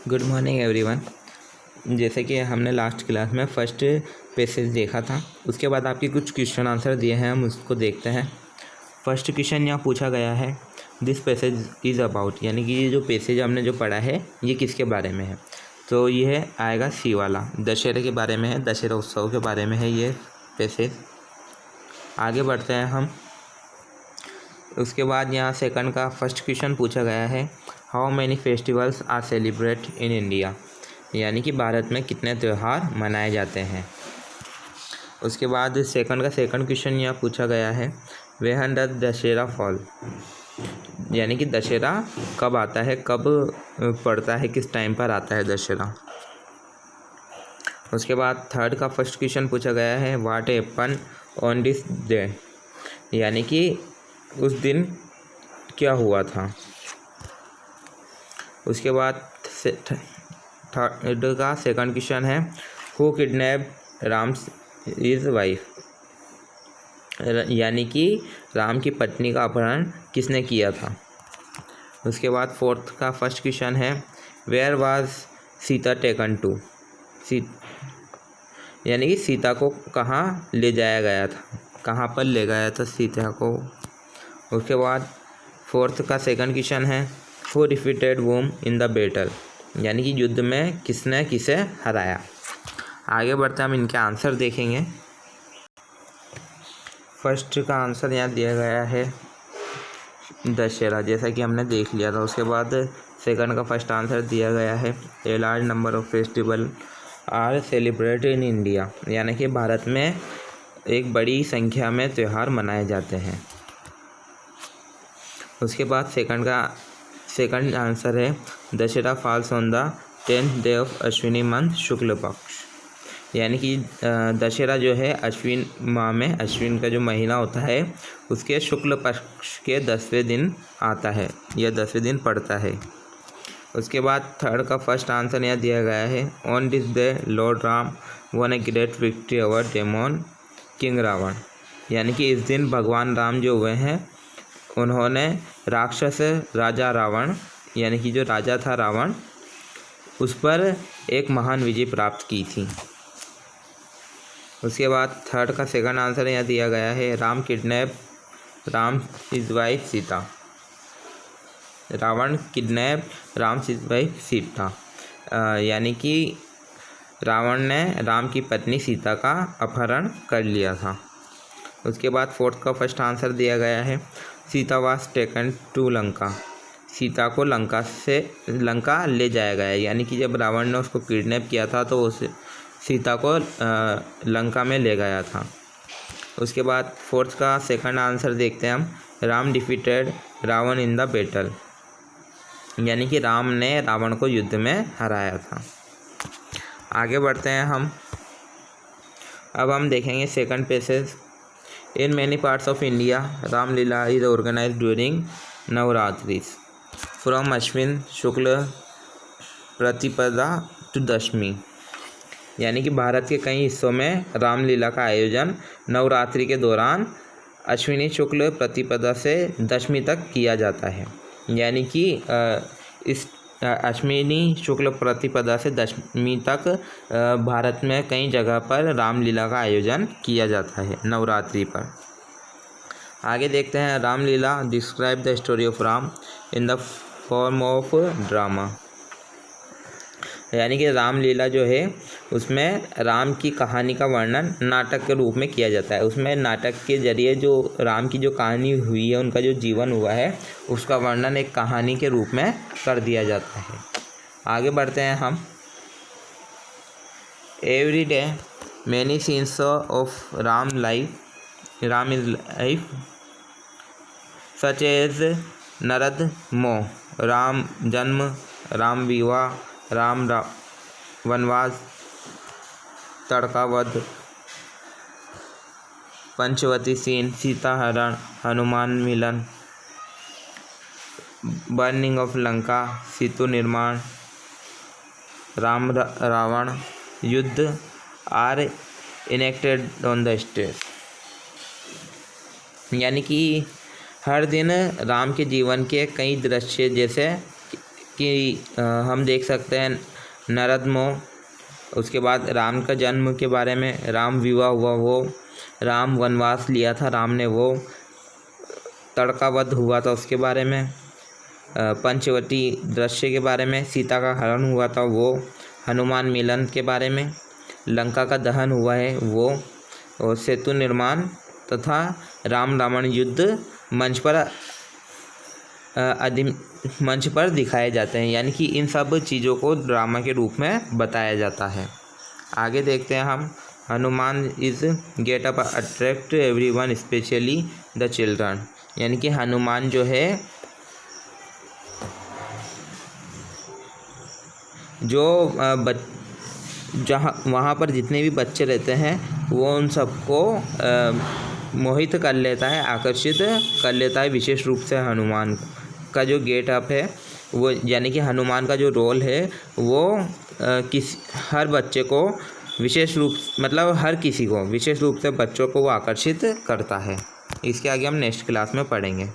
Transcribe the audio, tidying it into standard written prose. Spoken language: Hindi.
Good morning everyone. जैसे कि हमने लास्ट क्लास में फर्स्ट पैसेज देखा था, उसके बाद आपके कुछ क्वेश्चन आंसर दिए हैं, हम उसको देखते हैं। फर्स्ट क्वेश्चन यहाँ पूछा गया है, दिस पैसेज इज़ अबाउट, यानी कि ये जो पैसेज हमने जो पढ़ा है ये किसके बारे में है। तो ये आएगा सी वाला, दशहरे के बारे में है, दशहरा उत्सव के बारे में है ये पैसेज। आगे बढ़ते हैं हम। उसके बाद यहाँ सेकंड का फर्स्ट क्वेश्चन पूछा गया है, how many festivals are celebrate in India, यानी कि भारत में कितने त्यौहार मनाए जाते हैं। उसके बाद सेकंड का सेकंड क्वेश्चन यहाँ पूछा गया है, व्हेन डज दशहरा फॉल, यानी कि दशहरा कब आता है, कब पड़ता है, किस टाइम पर आता है दशहरा। उसके बाद थर्ड का फर्स्ट क्वेश्चन पूछा गया है, what happen on this day, यानी कि उस दिन क्या हुआ था। उसके बाद थर्ड का सेकंड क्वेश्चन है, who kidnap Ram is wife, यानी कि राम की पत्नी का अपहरण किसने किया था। उसके बाद फोर्थ का फर्स्ट क्वेश्चन है, where was Sita taken to, यानी कि सीता को कहाँ ले जाया गया था, कहाँ पर ले गया था सीता को। उसके बाद फोर्थ का सेकंड क्वेश्चन है, who defeated whom in the battle, यानी कि युद्ध में किसने किसे हराया। आगे बढ़ते हम इनके आंसर देखेंगे। फर्स्ट का आंसर यहाँ दिया गया है दशहरा, जैसा कि हमने देख लिया था। उसके बाद सेकंड का फर्स्ट आंसर दिया गया है, a large number of festival are celebrate in India, यानी कि भारत में एक बड़ी संख्या में त्यौहार मनाए जाते हैं। उसके बाद सेकंड आंसर है, Dussehra falls on the 10th day of Ashwini month Shukla Paksha, यानी कि दशहरा जो है अश्विन माह में, अश्विन का जो महीना होता है उसके शुक्ल पक्ष के 10वें दिन आता है, यह 10वें दिन पड़ता है। उसके बाद थर्ड का फर्स्ट आंसर यहाँ दिया गया है, on this day lord Ram won a great victory over demon king Ravan, यानी कि इस दिन भगवान राम जो हुए हैं उन्होंने राक्षस राजा रावण, यानी कि जो राजा था रावण, उस पर एक महान विजय प्राप्त की थी। उसके बाद थर्ड का सेकंड आंसर यहाँ दिया गया है, Ram kidnap Ram his wife Sita, Ravan kidnap Ram his wife Sita, यानी कि रावण ने राम की पत्नी सीता का अपहरण कर लिया था। उसके बाद फोर्थ का फर्स्ट आंसर दिया गया है, Sita was taken to Lanka, Sita को लंका ले जाया गया, यानी कि जब रावण ने उसको किडनैप किया था तो उस सीता को लंका में ले गया था। उसके बाद फोर्थ का सेकंड आंसर देखते हैं हम, Ram defeated Ravan in the battle, यानी कि राम ने रावण को युद्ध में हराया था। आगे बढ़ते हैं हम। अब हम देखेंगे second passage, in many parts of India Ramlila is organise during Navratri from Ashwin Shukla Pratipada to दशमी, यानी कि भारत के कई हिस्सों में रामलीला का आयोजन नवरात्रि के दौरान अश्विनी शुक्ल प्रतिपदा से दशमी तक किया जाता है, यानी कि इस अश्विनी शुक्ल प्रतिपदा से दशमी तक भारत में कई जगह पर रामलीला का आयोजन किया जाता है नवरात्रि पर। आगे देखते हैं, Ramlila describe the story of Ram in the form of drama, यानी कि रामलीला जो है उसमें राम की कहानी का वर्णन नाटक के रूप में किया जाता है। उसमें नाटक के जरिए जो राम की जो कहानी हुई है, उनका जो जीवन हुआ है, उसका वर्णन एक कहानी के रूप में कर दिया जाता है। आगे बढ़ते हैं हम। Every day many scenes of Ram is life such as Narad Moh, Ram जन्म, राम विवाह, राम वनवास, तड़कावध, पंचवती सीन, सीता हरण, हनुमान मिलन, बर्निंग ऑफ लंका, सेतु निर्माण, राम रावण युद्ध are enacted on the stage, यानी कि हर दिन राम के जीवन के कई दृश्य जैसे कि हम देख सकते हैं नरद मोह, उसके बाद राम का जन्म के बारे में, राम विवाह हुआ वो, राम वनवास लिया था राम ने वो, तड़का वध हुआ था उसके बारे में, पंचवटी दृश्य के बारे में, सीता का हरण हुआ था वो, हनुमान मिलन के बारे में, लंका का दहन हुआ है वो, और सेतु निर्माण तथा राम रावण युद्ध मंच पर दिखाए जाते हैं। यानी कि इन सब चीज़ों को ड्रामा के रूप में बताया जाता है। आगे देखते हैं हम, Hanuman is get up attract everyone specially the children. यानी कि हनुमान जो है जो जहाँ वहाँ पर जितने भी बच्चे रहते हैं वो उन सबको मोहित कर लेता है, आकर्षित कर लेता है। विशेष रूप से हनुमान का जो गेट अप है वो, यानी कि हनुमान का जो रोल है वो हर बच्चे को विशेष रूप, मतलब हर किसी को विशेष रूप से बच्चों को वो आकर्षित करता है। इसके आगे हम नेक्स्ट क्लास में पढ़ेंगे।